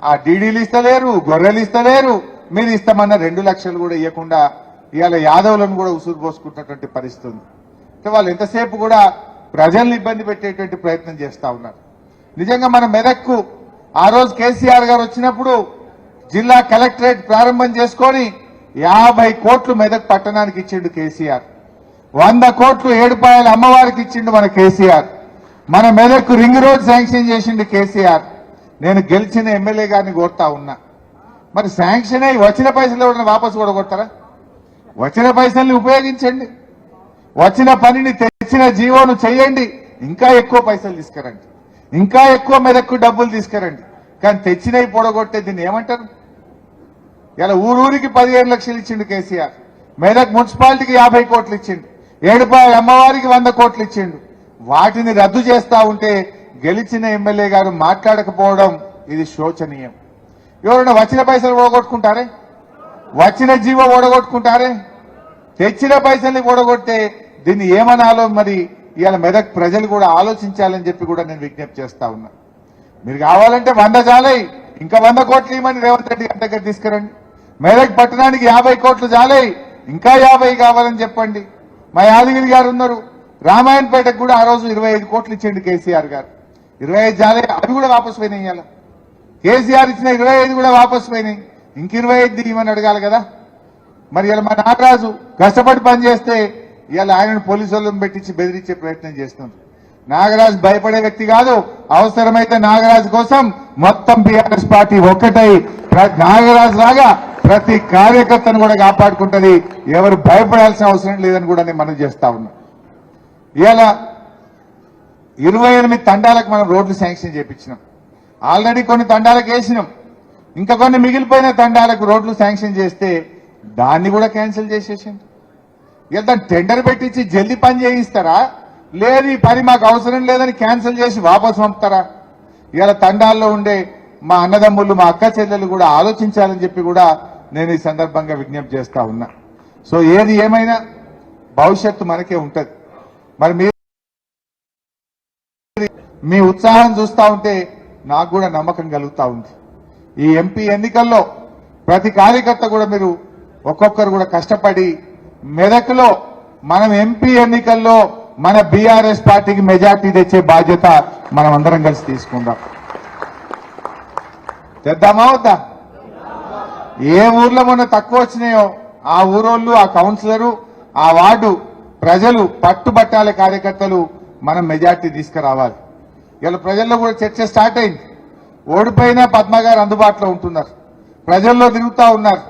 ఆ డీడీలు ఇస్తలేరు, గొర్రెలు ఇస్తలేరు. మీరు ఇస్తామన్న 2 లక్షలు కూడా ఇవ్వకుండా ఇవాళ యాదవులను కూడా ఉసురు పోసుకుంటున్నటువంటి పరిస్థితి ఉంది. అంటే వాళ్ళు ఎంతసేపు కూడా ప్రజల్ని ఇబ్బంది పెట్టేటువంటి ప్రయత్నం చేస్తా ఉన్నారు. నిజంగా మన మెదక్కు ఆ రోజు కేసీఆర్ గారు వచ్చినప్పుడు జిల్లా కలెక్టరేట్ ప్రారంభం చేసుకొని 50 కోట్లు మెదక్ పట్టణానికి ఇచ్చిండు కేసీఆర్. 100 కోట్లు ఏడుపాయల అమ్మవారికి ఇచ్చిండు మన కేసీఆర్. మన మెదక్కు రింగ్ రోడ్ శాంక్షన్ చేసిండు కేసీఆర్. నేను గెలిచిన ఎమ్మెల్యే గారిని కోరుతా ఉన్నా, మరి శాంక్షన్ అయి వచ్చిన పైసలు ఎవరైనా వాపసు కూడా కొడతారా? వచ్చిన పైసల్ని ఉపయోగించండి, వచ్చిన పనిని తెచ్చిన జీవోను చేయండి, ఇంకా ఎక్కువ పైసలు తీసుకురండి, ఇంకా ఎక్కువ మెదక్కు డబ్బులు తీసుకురండి. కానీ తెచ్చినవి పొడగొట్టే దీన్ని ఏమంటారు? ఇలా ఊరూరికి 15 లక్షలు ఇచ్చిండు కేసీఆర్. మెదక్ మున్సిపాలిటీకి 50 కోట్లు ఇచ్చిండు. ఏడుపాయల అమ్మవారికి 100 కోట్లు ఇచ్చిండు. వాటిని రద్దు చేస్తా ఉంటే గెలిచిన ఎమ్మెల్యే గారు మాట్లాడకపోవడం ఇది శోచనీయం. ఎవరైనా వచ్చిన పైసలు ఓడగొట్టుకుంటారే, వచ్చిన జీవో ఓడగొట్టుకుంటారే, తెచ్చిన పైసల్ని ఓడగొట్టే దీన్ని ఏమనాలో మరి ఇవాళ మెదక్ ప్రజలు కూడా ఆలోచించాలని చెప్పి కూడా నేను విజ్ఞప్తి చేస్తా ఉన్నా. మీరు కావాలంటే 100 చాలై, ఇంకా 100 కోట్లు ఇవ్వమని రేవంత్ రెడ్డి గారి దగ్గర తీసుకురండి. మెదక్ పట్టణానికి 50 కోట్లు చాలై, ఇంకా 50 కావాలని చెప్పండి. మా యాదగిరి గారు ఉన్నారు, రామాయణపేటకు కూడా ఆ రోజు 25 కోట్లు ఇచ్చిండు కేసీఆర్ గారు. 25 చాలై, అవి కూడా వాపసు పోయినాయి. ఇవాళ కేసీఆర్ ఇచ్చిన 25 కూడా వాపసు పోయినాయి. ఇంక 25 ఇవ్వమని అడగాలి కదా. మరి ఇలా మా నాగరాజు కష్టపడి పనిచేస్తే ఇవాళ ఆయనను పోలీసు వాళ్ళని పెట్టించి బెదిరించే ప్రయత్నం చేస్తున్నారు. నాగరాజు భయపడే వ్యక్తి కాదు. అవసరమైతే నాగరాజు కోసం మొత్తం బీఆర్ఎస్ పార్టీ ఒక్కటై నాగరాజు లాగా ప్రతి కార్యకర్తను కూడా కాపాడుకుంటది. ఎవరు భయపడాల్సిన అవసరం లేదని కూడా నేను మనం చేస్తా ఉన్నా. ఇవాళ 28 తండాలకు మనం రోడ్లు శాంక్షన్ చేయించినాం. ఆల్రెడీ కొన్ని తండాలకు వేసినాం, ఇంకా కొన్ని మిగిలిపోయిన తండాలకు రోడ్లు శాంక్షన్ చేస్తే దాన్ని కూడా క్యాన్సిల్ చేసేసింది. ఇక దాన్ని టెండర్ పెట్టించి జల్దీ పని చేయిస్తారా, లేదు ఈ పని మాకు అవసరం లేదని క్యాన్సిల్ చేసి వాపసు పంపుతారా? ఇవాళ తండాల్లో ఉండే మా అన్నదమ్ములు, మా అక్క చెల్లెలు కూడా ఆలోచించాలని చెప్పి కూడా నేను ఈ సందర్భంగా విజ్ఞప్తి చేస్తా ఉన్నా. సో ఏది ఏమైనా భవిష్యత్తు మనకే ఉంటది. మరి మీ ఉత్సాహం చూస్తా ఉంటే నాకు కూడా నమ్మకం కలుగుతా ఉంది. ఈ ఎంపీ ఎన్నికల్లో ప్రతి కార్యకర్త కూడా మీరు ఒక్కొక్కరు కూడా కష్టపడి మెదక్లో మనం ఎంపీ ఎన్నికల్లో మన బీఆర్ఎస్ పార్టీకి మెజార్టీ తెచ్చే బాధ్యత మనం అందరం కలిసి తీసుకుందాం. తెద్దామా వద్దా? ఏ ఊర్లో మొన్న తక్కువ వచ్చినాయో ఆ ఊరోళ్ళు, ఆ కౌన్సిలరు, ఆ వార్డు ప్రజలు పట్టుబట్టాల కార్యకర్తలు మనం మెజార్టీ తీసుకురావాలి. ఇలా ప్రజల్లో కూడా చర్చ స్టార్ట్ అయింది. ఓడిపోయినా పద్మ గారు అందుబాటులో ఉంటున్నారు, ప్రజల్లో తిరుగుతా ఉన్నారు,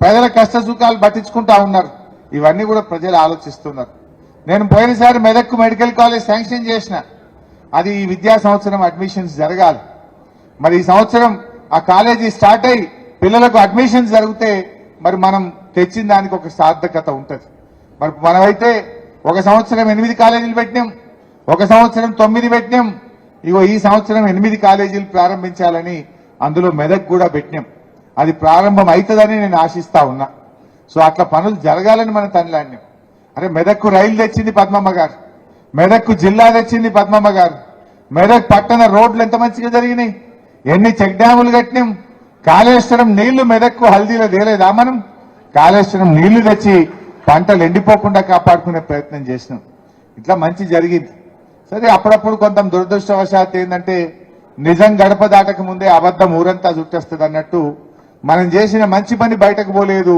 ప్రజల కష్ట సుఖాలు పట్టించుకుంటా ఉన్నారు. ఇవన్నీ కూడా ప్రజలు ఆలోచిస్తున్నారు. నేను పోయినసారి మెదక్కు మెడికల్ కాలేజ్ శాంక్షన్ చేసిన, అది ఈ విద్యా సంవత్సరం అడ్మిషన్స్ జరగాలి. మరి ఈ సంవత్సరం ఆ కాలేజీ స్టార్ట్ అయ్యి పిల్లలకు అడ్మిషన్స్ జరిగితే మరి మనం తెచ్చిన దానికి ఒక సార్థకత ఉంటుంది. మరి మనమైతే ఒక సంవత్సరం 8 కాలేజీలు పెట్టినాం, ఒక సంవత్సరం 9 పెట్టినాం, ఇగో ఈ సంవత్సరం 8 కాలేజీలు ప్రారంభించాలని అందులో మెదక్ కూడా పెట్టినాం. అది ప్రారంభం అవుతుందని నేను ఆశిస్తా ఉన్నా. సో అట్లా పనులు జరగాలని మనం తనలాడినాం. అరే మెదక్కు రైలు తెచ్చింది పద్మమ్మ గారు, మెదక్కు జిల్లా తెచ్చింది పద్మమ్మ గారు, మెదక్ పట్టణ రోడ్లు ఎంత మంచిగా జరిగినాయి, ఎన్ని చెక్ డ్యాములు కట్టినాం. కాళేశ్వరం నీళ్లు మెదక్కు హల్దీలో తేలేదా మనం? కాళేశ్వరం నీళ్లు తెచ్చి పంటలు ఎండిపోకుండా కాపాడుకునే ప్రయత్నం చేసినాం. ఇట్లా మంచి జరిగింది. సరే అప్పుడప్పుడు కొంత దురదృష్టవశాత్తు ఏంటంటే నిజం గడప దాటక ముందే అబద్ధం ఊరంతా చుట్టేస్తుంది అన్నట్టు మనం చేసిన మంచి పని బయటకు పోలేదు.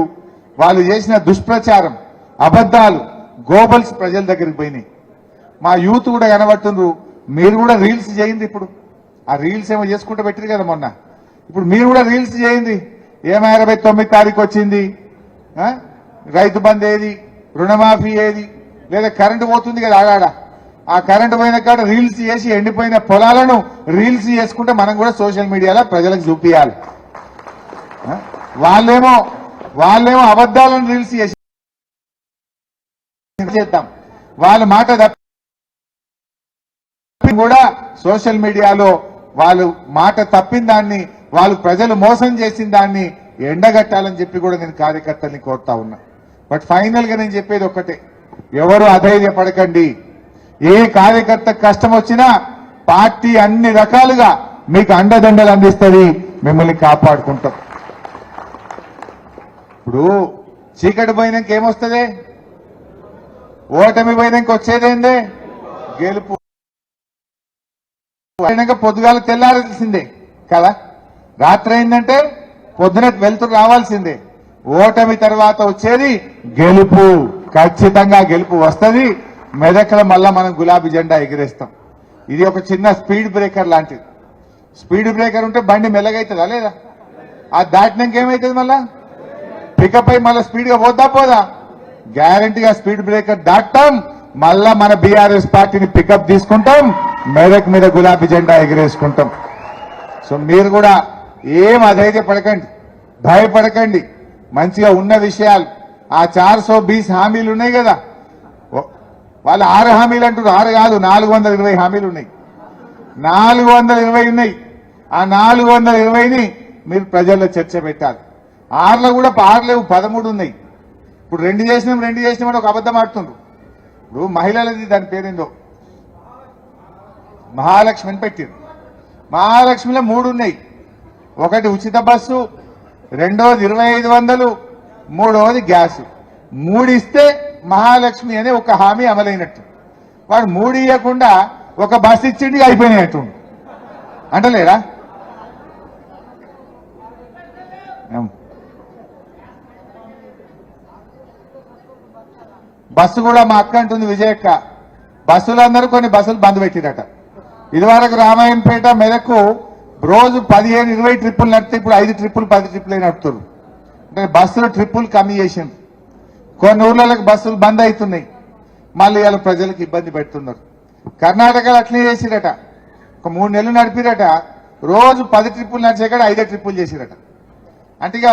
వాళ్ళు చేసిన దుష్ప్రచారం, అబద్ధాలు, గోబల్స్ ప్రజల దగ్గరికి పోయినాయి. మా యూత్ కూడా కనబడుతుండ్రు. మీరు కూడా రీల్స్ చేయండి. ఇప్పుడు ఆ రీల్స్ ఏమో చేసుకుంటూ పెట్టారు కదా మొన్న. ఇప్పుడు మీరు కూడా రీల్స్ చేయండి. ఏమో 29 తారీఖు వచ్చింది, రైతు బంద్ ఏది, రుణమాఫీ ఏది, లేదా కరెంటు పోతుంది కదా ఆడాడ, ఆ కరెంటు పోయిన కాడ రీల్స్ చేసి ఎండిపోయిన పొలాలను రీల్స్ చేసుకుంటే మనం కూడా సోషల్ మీడియాలో ప్రజలకు చూపించాలి. వాళ్ళేమో అబద్ధాలను రీల్స్ చేసి చేద్దాం. వాళ్ళ మాట తప్పి కూడా సోషల్ మీడియాలో వాళ్ళు మాట తప్పిన దాన్ని, వాళ్ళు ప్రజలు మోసం చేసిన దాన్ని ఎండగట్టాలని చెప్పి కూడా నేను కార్యకర్తల్ని కోరుతా ఉన్నా. బట్ ఫైనల్ గా నేను చెప్పేది ఒక్కటే, ఎవరు అధైర్యపడకండి. ఏ కార్యకర్త కష్టం వచ్చినా పార్టీ అన్ని రకాలుగా మీకు అండదండలు అందిస్తుంది, మిమ్మల్ని కాపాడుకుంటాం. ఇప్పుడు చీకటి పోయినాక ఏమొస్తుంది? ఓటమి పోయినాక వచ్చేదేందే? గెలుపు. పోయినాక పొద్దుగాల తెల్లారాల్సిందే కదా, రాత్రి అయిందంటే పొద్దున వెళ్తురు రావాల్సిందే. ఓటమి తర్వాత వచ్చేది గెలుపు. ఖచ్చితంగా గెలుపు వస్తుంది. మెదక్లో మళ్ళా మనం గులాబీ జెండా ఎగిరేస్తాం. ఇది ఒక చిన్న స్పీడ్ బ్రేకర్ లాంటిది. స్పీడ్ బ్రేకర్ ఉంటే బండి మెల్లగైతుందా లేదా? అది దాటినాక ఏమవుతుంది? మళ్ళా పికప్ అయి మళ్ళీ స్పీడ్ గా పోదా? గ్యారంటీగా స్పీడ్ బ్రేకర్ దాటాం, మళ్ళా మన బీఆర్ఎస్ పార్టీని పికప్ తీసుకుంటాం, మెదక్ మీద గులాబీ జెండా ఎగిరేసుకుంటాం. సో మీరు కూడా ఏం అధైర్యపడకండి, భయపడకండి. మంచిగా ఉన్న విషయాలు, ఆ 420 హామీలు ఉన్నాయి కదా, వాళ్ళు 6 హామీలు అంటున్నారు. 6 కాదు, 420 హామీలు ఉన్నాయి. 420 ఉన్నాయి. ఆ 420ని మీరు ప్రజల్లో చర్చ పెట్టాలి. 6లో కూడా 6 లేవు, 13 ఉన్నాయి. ఇప్పుడు 2 చేసినామని ఒక అబద్ధం ఆడుతుండ్రు. ఇప్పుడు మహిళలది దాని పేరేందో మహాలక్ష్మి అని పెట్టిండ్రు. మహాలక్ష్మిలో 3 ఉన్నాయి. ఒకటి ఉచిత బస్సు, రెండోది 2500, మూడవది గ్యాస్. 3 ఇస్తే మహాలక్ష్మి అనే ఒక హామీ అమలైనట్టు. వాడు 3 ఇవ్వకుండా ఒక బస్సు ఇచ్చిండి అయిపోయినట్టు అంటలేడా? బస్సు కూడా మా అక్క అంటుంది, విజయక్క, బస్సులందరూ కొన్ని బస్సులు బంద్ పెట్టిరట. ఇదివరకు రామాయణపేట మెదక్కు రోజు 15-20 ట్రిప్పులు నడితే ఇప్పుడు 5 ట్రిప్పులు 10 ట్రిప్పులే నడుపుతారు. అంటే బస్సులు ట్రిప్పులు కమ్మి చేసింది. కొన్ని ఊర్లకు బస్సులు బంద్ అవుతున్నాయి. మళ్ళీ ఇలా ప్రజలకు ఇబ్బంది పెడుతున్నారు. కర్ణాటకలో అట్లనే చేసిరట. ఒక 3 నెలలు నడిపిరట. రోజు 10 ట్రిప్పులు నడిచే కాడ 5 ట్రిప్పులు చేసిరట. అంటే ఇక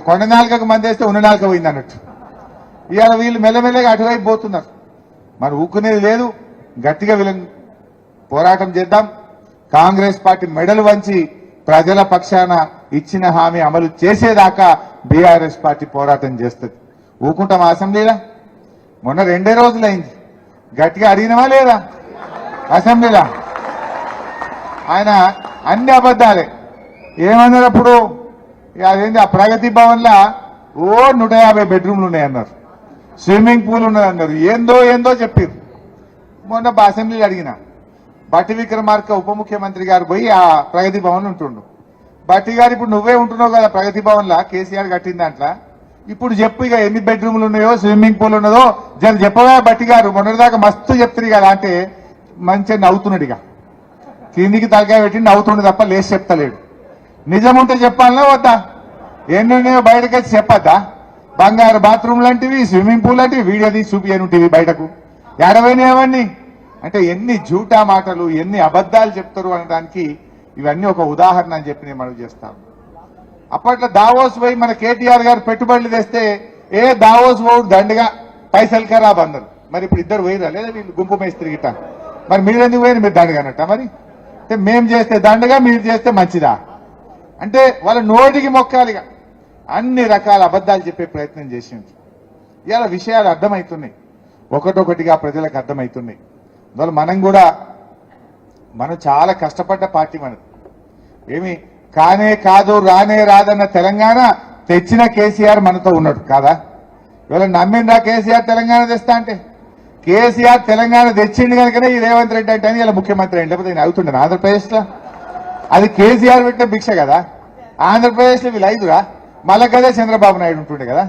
కొండ నాలుకకు మంది వేస్తే ఉన్న నాలుక పోయింది అన్నట్టు. ఇవాళ వీళ్ళు మెల్లమెల్లగా అటువైపు పోతున్నారు. మరి ఊక్కునేది లేదు. గట్టిగా వీళ్ళని పోరాటం చేద్దాం. కాంగ్రెస్ పార్టీ మెడలు వంచి ప్రజల పక్షాన ఇచ్చిన హామీ అమలు చేసేదాకా బీఆర్ఎస్ పార్టీ పోరాటం చేస్తుంది. ఊకుంటాం అసెంబ్లీలో? మొన్న 2 రోజులైంది. గట్టిగా అడిగినవా లేదా అసెంబ్లీలో? ఆయన అన్ని అబద్ధాలే. ఏమన్నారు అప్పుడు? అదేంటి, ఆ ప్రగతి భవన్లో 150 బెడ్రూమ్లు ఉన్నాయన్నారు, స్విమ్మింగ్ పూల్ ఉన్నదన్నారు, ఏందో చెప్పారు. మొన్న అసెంబ్లీలో అడిగిన బట్టి విక్రమార్క ఉప ముఖ్యమంత్రి గారు పోయి ఆ ప్రగతి భవన్ ఉంటుండు. బట్టి గారు, ఇప్పుడు నువ్వే ఉంటున్నావు కదా ప్రగతి భవన్లా, కేసీఆర్ కట్టిన దాంట్లో, ఇప్పుడు చెప్పు ఇక ఎన్ని బెడ్రూమ్లు ఉన్నాయో, స్విమ్మింగ్ పూల్ ఉన్నదో జర చెప్పవా బట్టి గారు. మొన్నటిదాకా మస్తు చెప్తుంది కదా అంటే మంచిగా నవ్వుతున్నాడు. ఇక కిందికి తలకాయ పెట్టి నవ్వుతుండే తప్ప లేచి చెప్తలేడు. నిజం ఉంటే చెప్పాలనా వద్దా? ఎన్నున్నాయో బయటకు వచ్చి చెప్పద్దా? బంగారు బాత్రూమ్ లాంటివి, స్విమ్మింగ్ పూల్ లాంటివి వీడియో తీసి చూపియనుంటివి బయటకు. ఏడవైనవన్నీ అంటే ఎన్ని జూటా మాటలు, ఎన్ని అబద్ధాలు చెప్తారు అనడానికి ఇవన్నీ ఒక ఉదాహరణ అని చెప్పి నేను మనవి చేస్తాను. అప్పట్లో దావోస్ పోయి మన కేటీఆర్ గారు పెట్టుబడులు తెస్తే దావోస్ పోడు దండగా పైసలు ఖరాబ్ అన్నారు. మరి ఇప్పుడు ఇద్దరు పోయిరా లేదా వీళ్ళు గుంపు మేస్త్రి గిట్ట మరి మీరు ఎందుకు పోయిన మీరు దండగా అన్నట్ట మరి అంటే మేం చేస్తే దండగా మీరు చేస్తే మంచిదా అంటే వాళ్ళ నోటికి మొక్కాలిగా అన్ని రకాల అబద్ధాలు చెప్పే ప్రయత్నం చేసింది ఇవాళ విషయాలు అర్థమవుతున్నాయి ఒకటొకటిగా ప్రజలకు అర్థమవుతున్నాయి అందువల్ల మనం చాలా కష్టపడ్డ పార్టీ మనది ఏమి కానే కాదు రానే రాదన్న తెలంగాణ తెచ్చిన కేసీఆర్ మనతో ఉన్నాడు కాదా ఇవాళ నమ్మిందా కేసీఆర్ తెలంగాణ తెస్తా అంటే కేసీఆర్ తెలంగాణ తెచ్చిండు కనుకనే ఈ రేవంత్ రెడ్డి అంటే అని ఇలా ముఖ్యమంత్రి అయింది లేకపోతే నేను అవుతుండే ఆంధ్రప్రదేశ్లో అది కేసీఆర్ పెట్టిన భిక్ష కదా ఆంధ్రప్రదేశ్లో వీళ్ళు ఐదురా మళ్ళా కదే చంద్రబాబు నాయుడు ఉంటుండే కదా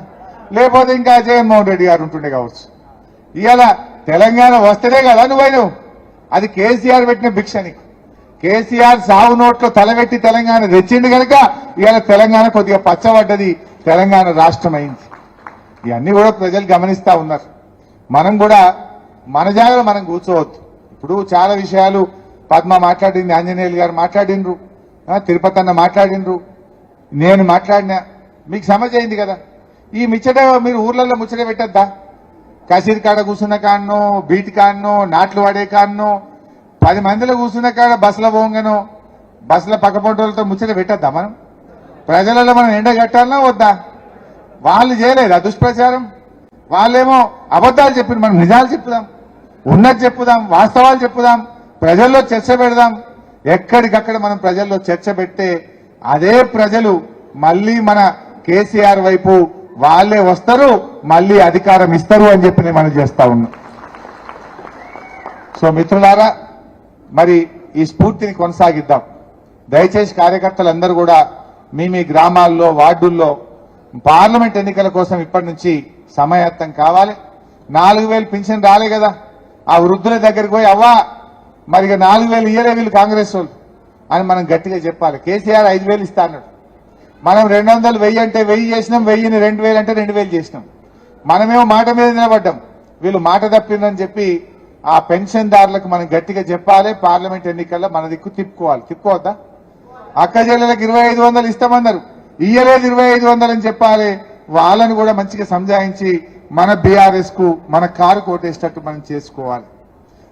లేకపోతే ఇంకా జగన్మోహన్ రెడ్డి గారు ఉంటుండే కావచ్చు ఇవాళ తెలంగాణ వస్తేనే కదా నువ్వు అది కేసీఆర్ పెట్టిన భిక్ష నీకు కేసీఆర్ సాగు నోట్లో తలబెట్టి తెలంగాణ తెచ్చిండు కనుక ఇవాళ తెలంగాణ కొద్దిగా పచ్చబడ్డది తెలంగాణ రాష్ట్రం అయింది ఇవన్నీ కూడా ప్రజలు గమనిస్తా ఉన్నారు మనం కూడా మన జాగ్రత్త మనం కూర్చోవద్దు ఇప్పుడు చాలా విషయాలు పద్మ మాట్లాడింది ఆంజనేయులు గారు మాట్లాడినరు తిరుపతి అన్న మాట్లాడినరు నేను మాట్లాడినా మీకు సమజ్ అయింది కదా ఈ ముచ్చట మీరు ఊర్లలో ముచ్చట పెట్టద్దా కసీర్ కాడ కూర్చున్న కాడనో బీట్ కాడనో నాట్లు పడే కాడనో 10 మందిలో కూర్చున్న కాడ బస్సులో పోగానో బస్సుల పక్కపొంటలతో ముచ్చట పెట్టద్దా మనం ప్రజలలో మనం ఎండగట్టాలనా వద్దా వాళ్ళు చేయలేదా దుష్ప్రచారం వాళ్ళేమో అబద్ధాలు చెప్పిన మనం నిజాలు చెప్పుదాం ఉన్నది చెప్పుదాం వాస్తవాలు చెప్పుదాం ప్రజల్లో చర్చ పెడదాం ఎక్కడికక్కడ మనం ప్రజల్లో చర్చ పెడితే అదే ప్రజలు మళ్ళీ మన కేసీఆర్ వైపు వాళ్ళే వస్తారు మళ్ళీ అధికారం ఇస్తారు అని చెప్పి నేను మనం చేస్తా ఉన్నాం సో మిత్రులారా మరి ఈ స్ఫూర్తిని కొనసాగిద్దాం దయచేసి కార్యకర్తలందరూ కూడా మీ గ్రామాల్లో వార్డుల్లో పార్లమెంట్ ఎన్నికల కోసం ఇప్పటి నుంచి సమాయత్తం కావాలి 4000 పింఛన్ రాలే కదా ఆ వృద్ధుల దగ్గరికి పోయి అవ్వా మరి 4000 ఇయ్యలే వీళ్ళు కాంగ్రెస్ వాళ్ళు అని మనం గట్టిగా చెప్పాలి కేసీఆర్ 5000 ఇస్తా అన్నాడు మనం 200 1000 అంటే 1000 చేసినాం 1000ని 2000 అంటే 2000 చేసినాం మనమేమో మాట మీద నిలబడ్డాం వీళ్ళు మాట తప్పిందని చెప్పి ఆ పెన్షన్దారులకు మనం గట్టిగా చెప్పాలి పార్లమెంట్ ఎన్నికల్లో మన దిక్కు తిప్పుకోవద్దా అక్క చెల్లెలకు 2500 ఇస్తామన్నారు ఇయ్యలేదు 2500 అని చెప్పాలి వాళ్ళని కూడా మంచిగా సంజాయించి మన బీఆర్ఎస్ కు మన కారు కోటేసేటట్టు మనం చేసుకోవాలి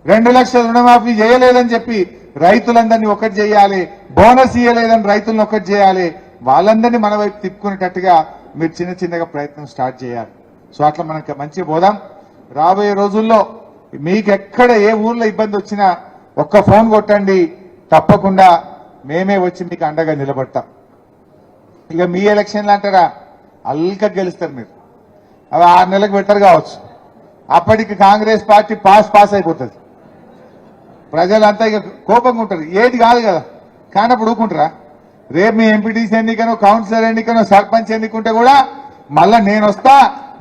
2 లక్షల రుణమాఫీ చేయలేదని చెప్పి రైతులందరినీ ఒకటి చేయాలి బోనస్ ఇయ్యలేదని రైతులను ఒకటి చేయాలి వాళ్ళందరినీ మన వైపు తిప్పుకునేటట్టుగా మీరు చిన్నగా ప్రయత్నం స్టార్ట్ చేయాలి సో అట్లా మనకి మంచిగా పోదాం రాబోయే రోజుల్లో మీకు ఎక్కడ ఏ ఊర్లో ఇబ్బంది వచ్చినా ఒక్క ఫోన్ కొట్టండి తప్పకుండా మేమే వచ్చి మీకు అండగా నిలబడతాం ఇక మీ ఎలక్షన్లు అంటారా అల్క గెలుస్తారు మీరు అవి 6 నెలలకు పెట్టరు కావచ్చు అప్పటికి కాంగ్రెస్ పార్టీ పాస్ అయిపోతుంది ప్రజలంతా ఇక కోపంగా ఉంటారు ఏది కాదు కదా కానప్పుడు ఊరుకుంటారా రేపు మీ ఎంపీటీసీ ఎన్నికనో కౌన్సిలర్ ఎన్నికనో సర్పంచ్ ఎన్నికుంటే కూడా మళ్ళా నేను వస్తా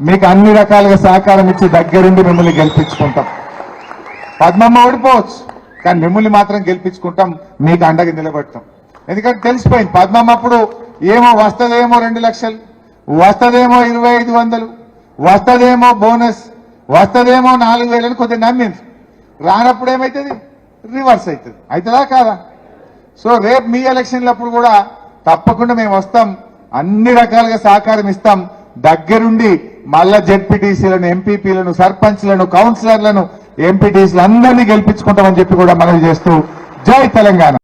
మీకు అన్ని రకాలుగా సహకారం ఇచ్చి దగ్గరుండి మిమ్మల్ని గెలిపించుకుంటాం పద్మమ్మ ఓడిపోవచ్చు కానీ మిమ్మల్ని మాత్రం గెలిపించుకుంటాం మీకు అండగా నిలబడతాం ఎందుకంటే తెలిసిపోయింది పద్మమ్మ అప్పుడు ఏమో వస్తదేమో 2 లక్షలు వస్తదేమో 2500 వస్తదేమో బోనస్ వస్తదేమో 4000 అని కొద్దిగా నమ్మింది రానప్పుడు ఏమవుతుంది రివర్స్ అవుతుంది అవుతుందా కాదా సో రేపు మీ ఎలక్షన్లప్పుడు కూడా తప్పకుండా మేము వస్తాం అన్ని రకాలుగా సహకారం ఇస్తాం దగ్గరుండి మళ్ళా జెడ్పీటీసీలను ఎంపీపీలను సర్పంచ్లను కౌన్సిలర్లను ఎంపీటీసీలు అందరినీ గెలిపించుకుంటామని చెప్పి కూడా మనవి చేస్తూ జై తెలంగాణ.